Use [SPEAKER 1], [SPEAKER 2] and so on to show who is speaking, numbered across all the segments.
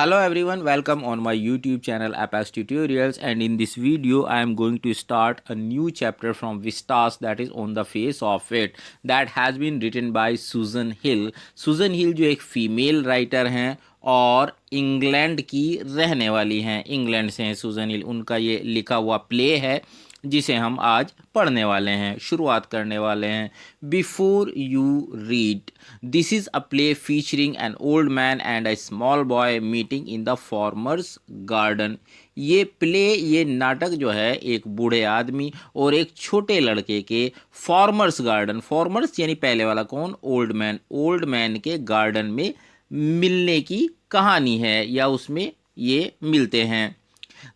[SPEAKER 1] Hello everyone, welcome on my YouTube channel Apex Tutorials, and in this video I am going to start a new chapter from Vistas, that is On the Face of It, that has been written by Susan Hill. Susan Hill जो एक female writer हैं और England की रहने वाली हैं, England से हैं सुजन हिल। उनका ये लिखा हुआ प्ले है जिसे हम आज पढ़ने वाले हैं, शुरुआत करने वाले हैं। Before you read, this is a play featuring an old man and a small boy meeting in the farmers garden. ये प्ले, ये नाटक जो है एक बूढ़े आदमी और एक छोटे लड़के के फार्मर्स गार्डन, फार्मर्स यानी पहले वाला कौन, ओल्ड मैन, ओल्ड मैन के गार्डन में मिलने की कहानी है या उसमें ये मिलते हैं।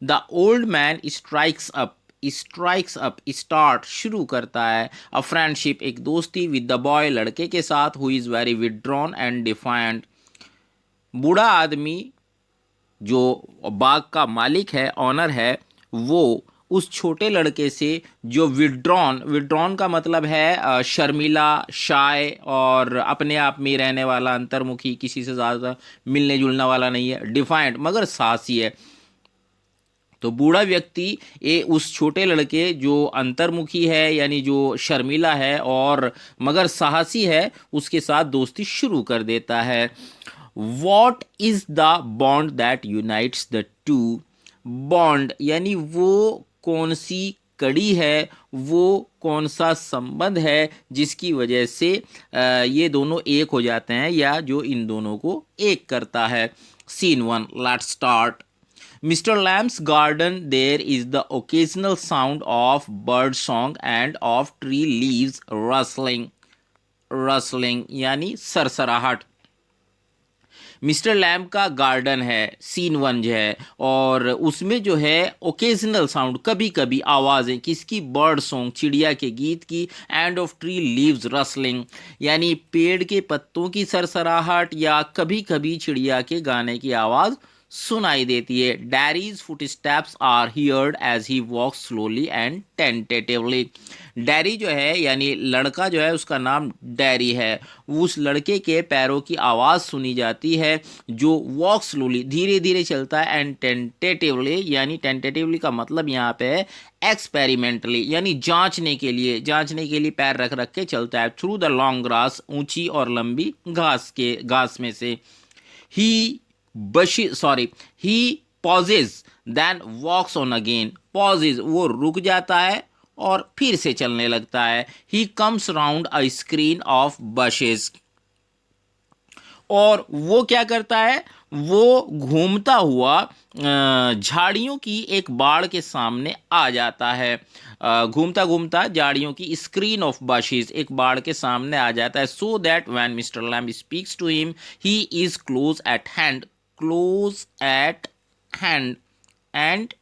[SPEAKER 1] The old man strikes up start शुरू करता है अ फ्रेंडशिप, एक दोस्ती विद द बॉय, लड़के के साथ, who is very withdrawn and defiant. बूढ़ा आदमी जो बाग का मालिक है, ऑनर है, वो उस छोटे लड़के से जो विड्रॉन का मतलब है शर्मिला, शाय और अपने आप में रहने वाला, अंतर्मुखी, किसी से ज़्यादा मिलने जुलने वाला नहीं है, डिफाइंट मगर साहसी है। तो बूढ़ा व्यक्ति ये उस छोटे लड़के जो अंतर्मुखी है यानी जो शर्मिला है और मगर साहसी है, उसके साथ दोस्ती शुरू कर देता है। What is the bond that unites the two, bond यानी वो कौन सी कड़ी है, वो कौन सा संबंध है जिसकी वजह से ये दोनों एक हो जाते हैं या जो इन दोनों को एक करता है। Scene 1, let's start. Mr. Lamb's garden, there is the occasional sound of bird song and of tree leaves rustling यानी सरसराहट। मिस्टर लैम्ब का गार्डन है, सीन 1 जो है, और उसमें जो है ओकेजनल साउंड, कभी कभी आवाज़ें, किसकी, बर्ड सॉन्ग, चिड़िया के गीत की, end of tree leaves rustling यानी पेड़ के पत्तों की सरसराहट या कभी कभी चिड़िया के गाने की आवाज़ सुनाई देती है। Darry's footsteps are heard as he walk slowly and tentatively. Darry जो है यानी लड़का जो है, उसका नाम डैरी है, उस लड़के के पैरों की आवाज़ सुनी जाती है जो वॉक स्लोली, धीरे धीरे चलता है, एंड टेंटेटिवली यानी टेंटेटिवली का मतलब यहाँ पे है एक्सपेरिमेंटली यानी जांचने के लिए पैर रख रख के चलता है। थ्रू द लॉन्ग ग्रास, ऊंची और लंबी घास में से। ही he pauses then walks on again, pauses वो रुक जाता है और फिर से चलने लगता है। he comes round a screen of bushes, और वो क्या करता है, वो घूमता हुआ झाड़ियों की एक बाड़ के सामने आ जाता है। घूमता घूमता झाड़ियों की स्क्रीन ऑफ बशेस, एक बाड़ के सामने आ जाता है। So that when mister Lamb speaks to him he is close at hand and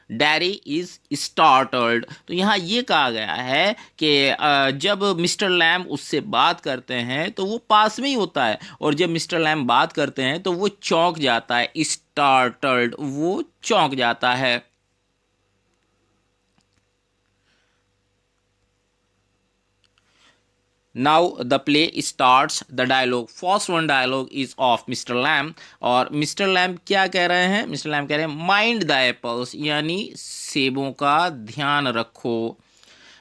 [SPEAKER 1] Derry is startled. तो यहाँ ये कहा गया है कि जब मिस्टर लैम्ब उससे बात करते हैं तो वो पास में ही होता है, और जब मिस्टर लैम्ब बात करते हैं तो वो चौंक जाता है। स्टार्टल्ड, वो चौंक जाता है। Now the play starts. The dialogue, first one dialogue is of Mr. Lamb, और Mr. Lamb क्या कह रहे हैं, Mr. Lamb कह रहे हैं माइंड द एप्पल्स यानी सेबों का ध्यान रखो।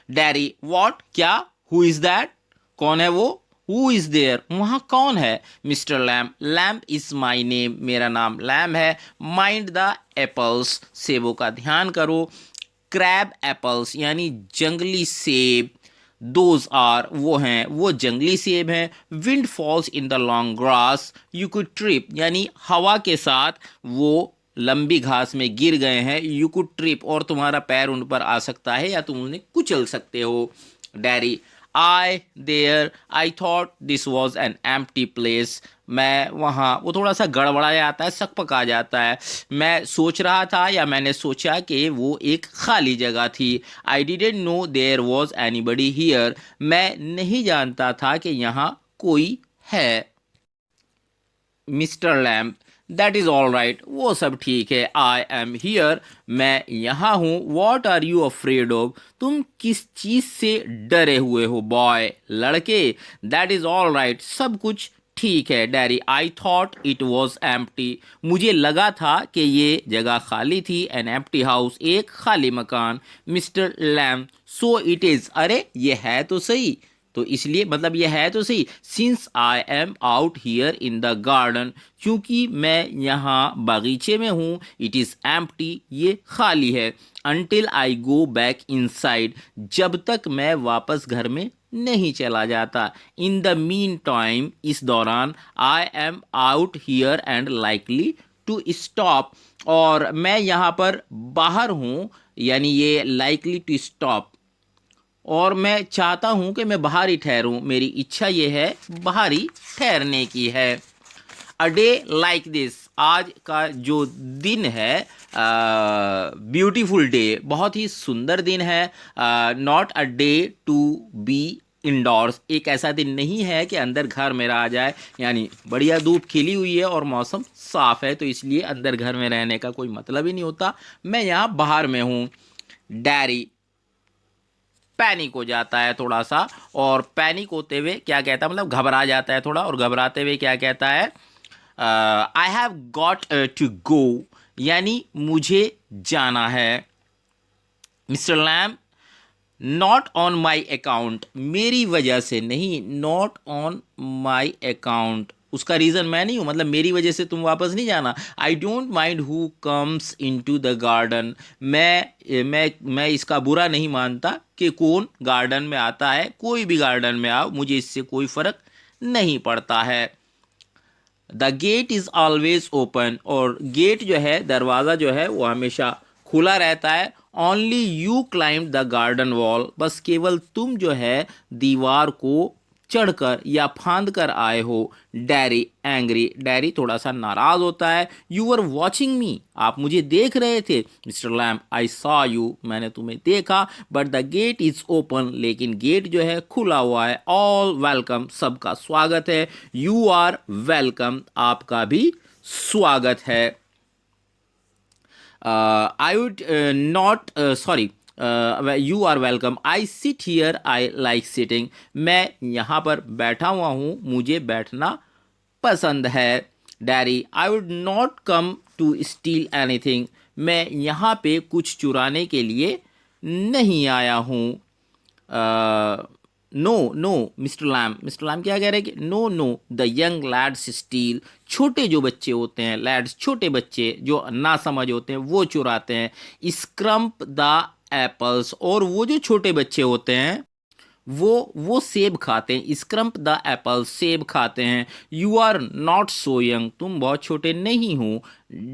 [SPEAKER 1] डैरी, व्हाट, क्या, हु इज दैट, कौन है वो, हु इज देयर, वहाँ कौन है। Mister lamb, lamb is my name, मेरा नाम लैम्ब है। माइंड द एप्पल्स, सेबों का ध्यान करो। क्रैब एप्पल्स यानी जंगली सेब, दोज आर, वो हैं, वो जंगली सेब हैं। Wind falls in the long grass, you could trip यानी हवा के साथ वो लंबी घास में गिर गए हैं। यू कुड ट्रिप, और तुम्हारा पैर उन पर आ सकता है या तुम उन्हें कुचल सकते हो। Dairy, I thought this was an empty place, मैं वहाँ, वो थोड़ा सा गड़बड़ा जाता है, सकपका जाता है। मैं सोच रहा था या मैंने सोचा कि वो एक खाली जगह थी। I didn't know there was anybody here, मैं नहीं जानता था कि यहाँ कोई है। Mister Lamb, that is all right, वो सब ठीक है। आई एम हियर, मैं यहाँ हूँ। What are you afraid of, तुम किस चीज़ से डरे हुए हो। बॉय, लड़के, दैट इज़ ऑल राइट, सब कुछ ठीक है daddy, I thought it was empty, मुझे लगा था कि ये जगह खाली थी। एन एम्प्टी हाउस, एक खाली मकान। Mister Lamb, so it is, अरे ये है तो सही, तो इसलिए मतलब ये है तो सही। Since I am out here in the garden, क्योंकि मैं यहाँ बागीचे में हूँ। इट इज़ एम्प्टी, ये खाली है। Until I go back inside, जब तक मैं वापस घर में नहीं चला जाता। इन द मीन टाइम, इस दौरान। I am out here and likely to stop, और मैं यहाँ पर बाहर हूँ, यानी ये लाइकली टू स्टॉप, और मैं चाहता हूँ कि मैं बाहर ही ठहरूं, मेरी इच्छा ये है बाहर ही ठहरने की है। अ डे लाइक दिस, आज का जो दिन है, ब्यूटीफुल डे, बहुत ही सुंदर दिन है। Not a day to be indoors, एक ऐसा दिन नहीं है कि अंदर घर मेरा आ जाए, यानी बढ़िया धूप खिली हुई है और मौसम साफ है, तो इसलिए अंदर घर में रहने का कोई मतलब ही नहीं होता, मैं यहाँ बाहर में हूँ। डैरी, पैनिक हो जाता है थोड़ा सा, और पैनिक होते हुए क्या कहता है, मतलब घबरा जाता है थोड़ा, और घबराते हुए क्या कहता है, I have got to go, यानी मुझे जाना है। Mister Lamb, not on my account, मेरी वजह से नहीं, नॉट ऑन माई अकाउंट, उसका रीज़न मैं नहीं हूँ, मतलब मेरी वजह से तुम वापस नहीं जाना। I don't mind who comes in to the garden, मैं इसका बुरा नहीं मानता कि कौन गार्डन में आता है, कोई भी गार्डन में आओ, मुझे इससे कोई फ़र्क नहीं पड़ता है। The gate is always open, और गेट जो है, दरवाज़ा जो है वो हमेशा खुला रहता है। Only you climb the garden wall, बस केवल तुम जो है दीवार को चढ़कर या फांद कर आए हो। डैरी एंग्री, डैरी थोड़ा सा नाराज होता है। यू आर वॉचिंग मी, आप मुझे देख रहे थे। Mister Lamb, I saw you, मैंने तुम्हें देखा। But the gate is open, लेकिन गेट जो है खुला हुआ है। ऑल वेलकम, सबका स्वागत है। यू आर वेलकम, आपका भी स्वागत है। I would not, sorry, you are welcome. I sit here, I like sitting. मैं यहाँ पर बैठा हुआ हूँ, मुझे बैठना पसंद है। Daddy, I would not come to steal anything, मैं यहाँ पे कुछ चुराने के लिए नहीं आया हूँ। No no mister Lamb, mister Lamb क्या कह रहे हैं कि no no the young lads steal, छोटे जो बच्चे होते हैं, लैड्स छोटे बच्चे जो ना समझ होते हैं वो चुराते हैं। स्क्रम्प द एप्पल्स, और वो जो छोटे बच्चे होते हैं वो सेब खाते हैं। स्क्रम्प द एप्पल, सेब खाते हैं। You are not so young, तुम बहुत छोटे नहीं हो।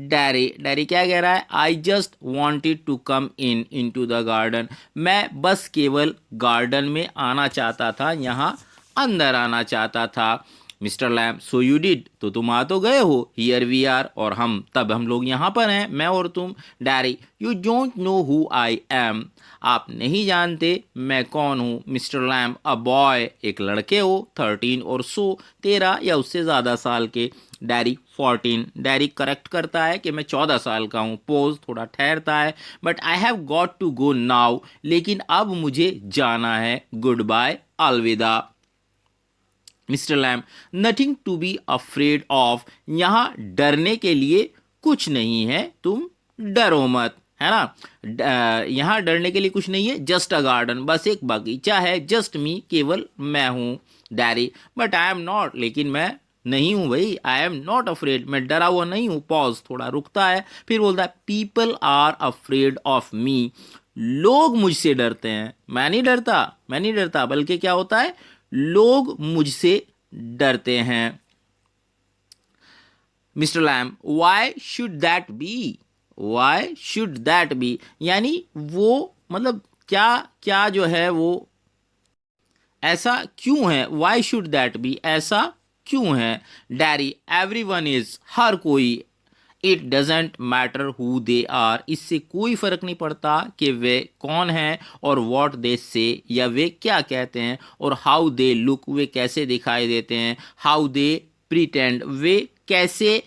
[SPEAKER 1] डैरी, डैरी क्या कह रहा है, I just wanted to come in to the garden, मैं बस केवल गार्डन में आना चाहता था, यहाँ अंदर आना चाहता था। Mister lamb, so you did, तो तुम आ तो गए हो। हियर वी आर, और हम लोग यहाँ पर हैं, मैं और तुम। Dairy, you don't know who I am, आप नहीं जानते मैं कौन हूँ। मिस्टर लैम्ब, अ बॉय, एक लड़के हो। 13 और सो, 13 या उससे ज़्यादा साल के। डैरी, 14, डैरी करेक्ट करता है कि मैं 14 साल का हूँ। पोज, थोड़ा ठहरता है। But I have got to go now, लेकिन अब मुझे जाना है। गुड बाय, अलविदा। Mister Lamb, nothing to be afraid of, यहाँ डरने के लिए कुछ नहीं है, तुम डरो मत, है ना। यहाँ डरने के लिए कुछ नहीं है। जस्ट अ गार्डन, बस एक बगीचा है। जस्ट मी, केवल मैं हूँ। Dairy, but I am not, लेकिन मैं नहीं हूँ भाई। आई एम नॉट अफ्रेड, मैं डरा हुआ नहीं हूँ। पॉज, थोड़ा रुकता है, फिर बोलता है people are afraid of me, लोग मुझसे डरते हैं। मैं नहीं डरता, मैं नहीं डरता, बल्कि क्या होता है, लोग मुझसे डरते हैं। Mister Lamb, why should that be, why should that be, यानी वो, मतलब क्या क्या जो है वो ऐसा क्यों है। वाई शुड दैट बी, ऐसा क्यों है। डैरी, एवरी वन इज, हर कोई। It doesn't matter who they are, इससे कोई फर्क नहीं पड़ता कि वे कौन हैं। और वॉट दे से, या वे क्या कहते हैं। और हाउ दे लुक, वे कैसे दिखाई देते हैं। हाउ दे प्रीटेंड, वे कैसे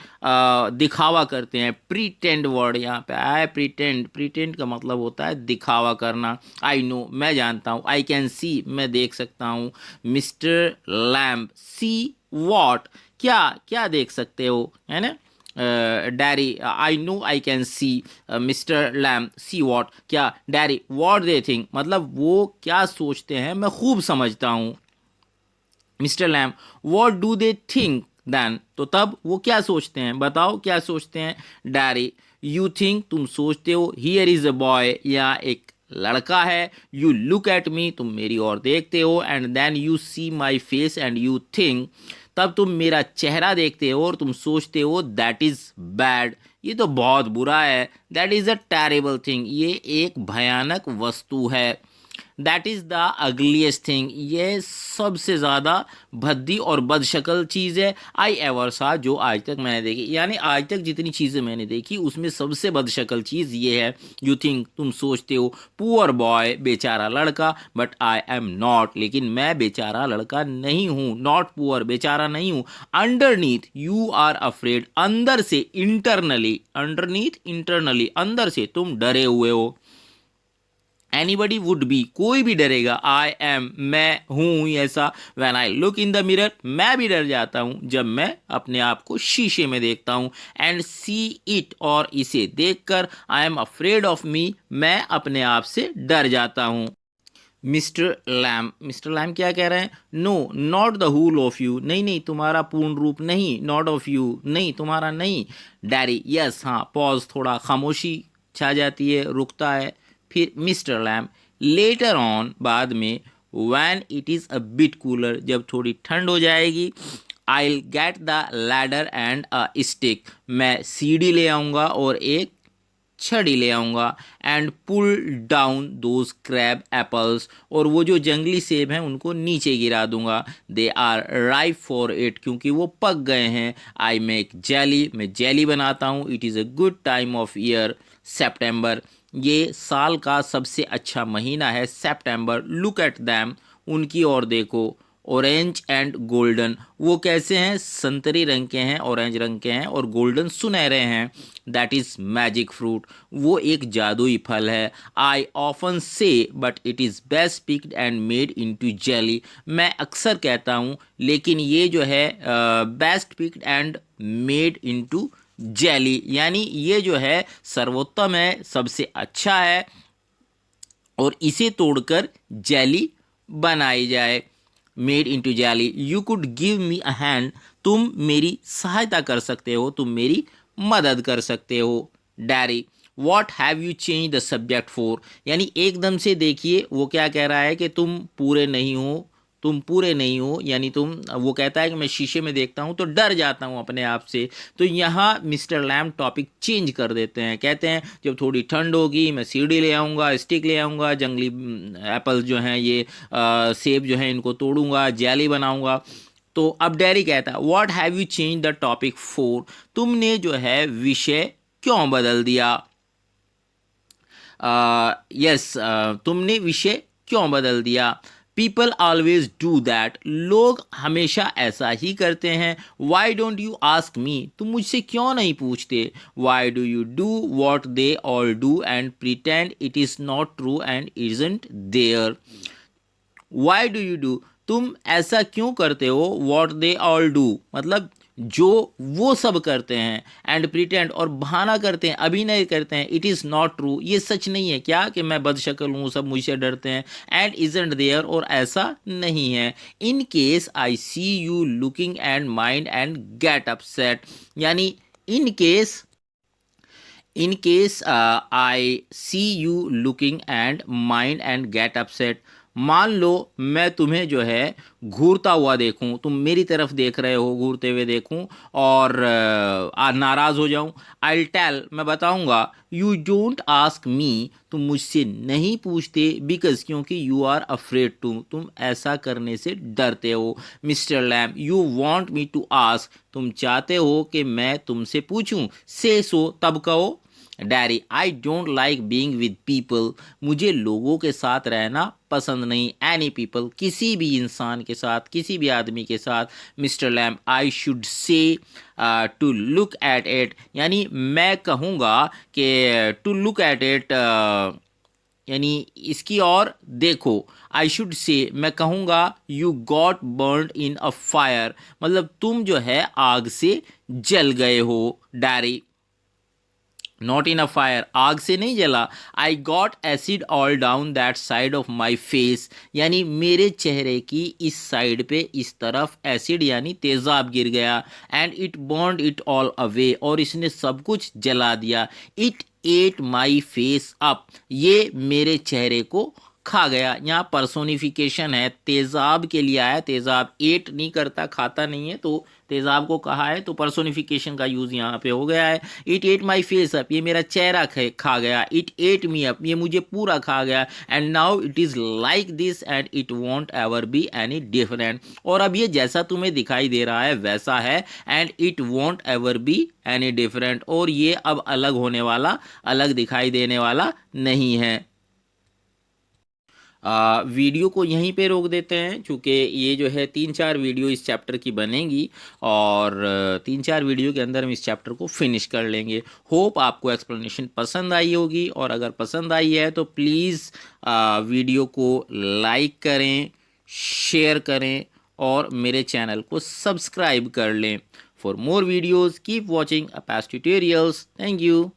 [SPEAKER 1] दिखावा करते हैं। प्रीटेंड वर्ड यहाँ पे आया है। प्रीटेंड, प्रीटेंड का मतलब होता है दिखावा करना। आई नो, मैं जानता हूँ। आई कैन सी, मैं देख सकता हूँ। मिस्टर लैम्ब, सी वॉट, क्या क्या देख सकते हो, है ना। Derry, I know I can see. Mister Lamb, see what, क्या। डैरी, वॉट दे थिंक, मतलब वो क्या सोचते हैं मैं खूब समझता हूँ। Mister Lamb, what do they think then, तो तब वो क्या सोचते हैं, बताओ क्या सोचते हैं। डैरी, यू थिंक, तुम सोचते हो, हियर इज अ बॉय, या एक लड़का है। यू लुक एट मी, तुम मेरी ओर देखते हो, and then you see my face and you think, तब तुम मेरा चेहरा देखते हो और तुम सोचते हो दैट इज बैड, ये तो बहुत बुरा है। That is a terrible thing, ये एक भयानक वस्तु है। That is the ugliest thing, ये सबसे ज़्यादा भद्दी और बदशक्ल चीज़ है। आई एवर सा, जो आज तक मैंने देखी, यानी आज तक जितनी चीज़ें मैंने देखी उसमें सबसे बदशक्ल चीज़ ये है। यू थिंक, तुम सोचते हो, पुअर बॉय, बेचारा लड़का, बट आई एम नॉट, लेकिन मैं बेचारा लड़का नहीं हूँ। नॉट पुअर, बेचारा नहीं हूँ। अंडरनीथ यू आर अफ्रेड, अंदर से, इंटरनली, अंडरनीथ इंटरनली, अंदर से तुम डरे हुए हो। एनीबडी वुड बी, कोई भी डरेगा। आई एम, मैं हूं ऐसा। When I look in the mirror, मैं भी डर जाता हूं जब मैं अपने आप को शीशे में देखता हूं। एंड सी इट, और इसे देखकर, आई एम अफ्रेड ऑफ मी, मैं अपने आप से डर जाता हूं। मिस्टर लैम क्या कह रहे हैं। No, not the whole of you, नहीं नहीं तुम्हारा पूर्ण रूप नहीं। नॉट ऑफ यू, नहीं तुम्हारा नहीं। डैडी, यस, हाँ। पॉज, थोड़ा खामोशी छा जाती है, रुकता है। फिर मिस्टर लैम, लेटर ऑन, बाद में, when it is a bit cooler, जब थोड़ी ठंड हो जाएगी, I get the ladder and a stick, मैं सीढ़ी ले आऊँगा और एक छड़ी ले आऊँगा। And pull down those crab apples, और वो जो जंगली सेब हैं उनको नीचे गिरा दूंगा। They are ripe for it, क्योंकि वो पक गए हैं। आई मेक जेली, मैं जेली बनाता हूँ। It is a good time of year, September, ये साल का सबसे अच्छा महीना है। सेप्टेम्बर, लुक एट दैम, उनकी ओर देखो। ऑरेंज एंड गोल्डन, वो कैसे हैं, संतरी रंग के हैं, ऑरेंज रंग के हैं, और गोल्डन सुनहरे हैं। दैट इज मैजिक फ्रूट, वो एक जादुई फल है। आई ऑफन से, but it is best picked and made into jelly, मैं अक्सर कहता हूँ लेकिन ये जो है best picked and made into jelly, यानी ये जो है सर्वोत्तम है, सबसे अच्छा है, और इसे तोड़कर जेली बनाई जाए। Made into jelly, you could give me a hand, तुम मेरी सहायता कर सकते हो, तुम मेरी मदद कर सकते हो। Dairy, what have you change the subject for, यानी एकदम से देखिए वो क्या कह रहा है कि तुम पूरे नहीं हो, तुम पूरे नहीं हो, यानी तुम, वो कहता है कि मैं शीशे में देखता हूँ तो डर जाता हूँ अपने आप से। तो यहाँ मिस्टर लैम टॉपिक चेंज कर देते हैं, कहते हैं जब थोड़ी ठंड होगी मैं सीढ़ी ले आऊँगा, स्टिक ले आऊँगा, जंगली एप्पल जो हैं ये सेब जो हैं इनको तोड़ूंगा, जेली बनाऊँगा। तो अब डैरी कहता है, what have you change the topic for, तुमने जो है विषय क्यों बदल दिया। यस, तुमने विषय क्यों बदल दिया। पीपल ऑलवेज डू दैट, लोग हमेशा ऐसा ही करते हैं। Why don't you ask me, तुम मुझसे क्यों नहीं पूछते। Why do you do what they all do and pretend it is not true and isn't there. Why do you do, तुम ऐसा क्यों करते हो। वॉट दे ऑल डू, मतलब जो वो सब करते हैं। एंड प्रिटेंड, और बहाना करते हैं, अभिनय करते हैं। इट इज़ नॉट ट्रू, ये सच नहीं है क्या कि मैं बदशक्ल हूँ, सब मुझसे डरते हैं। एंड इजंट देयर, और ऐसा नहीं है। In case I see you looking and mind and get upset, यानी in case I see you looking and mind and get upset, मान लो मैं तुम्हें जो है घूरता हुआ देखूं, तुम मेरी तरफ देख रहे हो, घूरते हुए देखूं, और नाराज हो जाऊं। आई टेल, मैं बताऊंगा। यू डोंट आस्क मी, तुम मुझसे नहीं पूछते। बिकॉज, क्योंकि यू आर अफ्रेड टू, तुम ऐसा करने से डरते हो। Mister Lamb, you want me to ask, तुम चाहते हो कि मैं तुमसे पूछूं। से सो, तब कहो। Dairy, I don't like being with people, मुझे लोगों के साथ रहना पसंद नहीं। एनी पीपल, किसी भी इंसान के साथ, किसी भी आदमी के साथ। Mister Lamb, I should say to look at it, यानी मैं कहूँगा कि टू लुक एट इट, यानी इसकी और देखो। आई शुड से मैं कहूँगा you got burned in a fire, मतलब तुम जो है आग से जल गए हो। Diary, not in a fire, आग से नहीं जला। I got acid all down that side of my face, यानी मेरे चेहरे की इस साइड पे इस तरफ एसिड यानी तेजाब गिर गया। And it burned it all away, और इसने सब कुछ जला दिया। It at my face up, ये मेरे चेहरे को खा गया। यहाँ पर्सोनिफिकेशन है, तेजाब के लिए आया। तेजाब एट नहीं करता, खाता नहीं है, तो तेजाब को कहा है, तो पर्सोनिफिकेशन का यूज यहाँ पे हो गया है। It at my face up, ये मेरा चेहरा खा गया। इट एट मी अप, ये मुझे पूरा खा गया। And now it is like this and it won't ever be any different, और अब ये जैसा तुम्हें दिखाई दे रहा है वैसा है। And it won't ever be any different, और ये अब अलग होने वाला, अलग दिखाई देने वाला नहीं है। वीडियो को यहीं पे रोक देते हैं, क्योंकि ये जो है 3-4 वीडियो इस चैप्टर की बनेगी, और 3-4 वीडियो के अंदर हम इस चैप्टर को फिनिश कर लेंगे। होप आपको एक्सप्लेनेशन पसंद आई होगी, और अगर पसंद आई है तो प्लीज़ वीडियो को लाइक करें, शेयर करें, और मेरे चैनल को सब्सक्राइब कर लें। For more videos keep watching Apas tutorials. Thank you.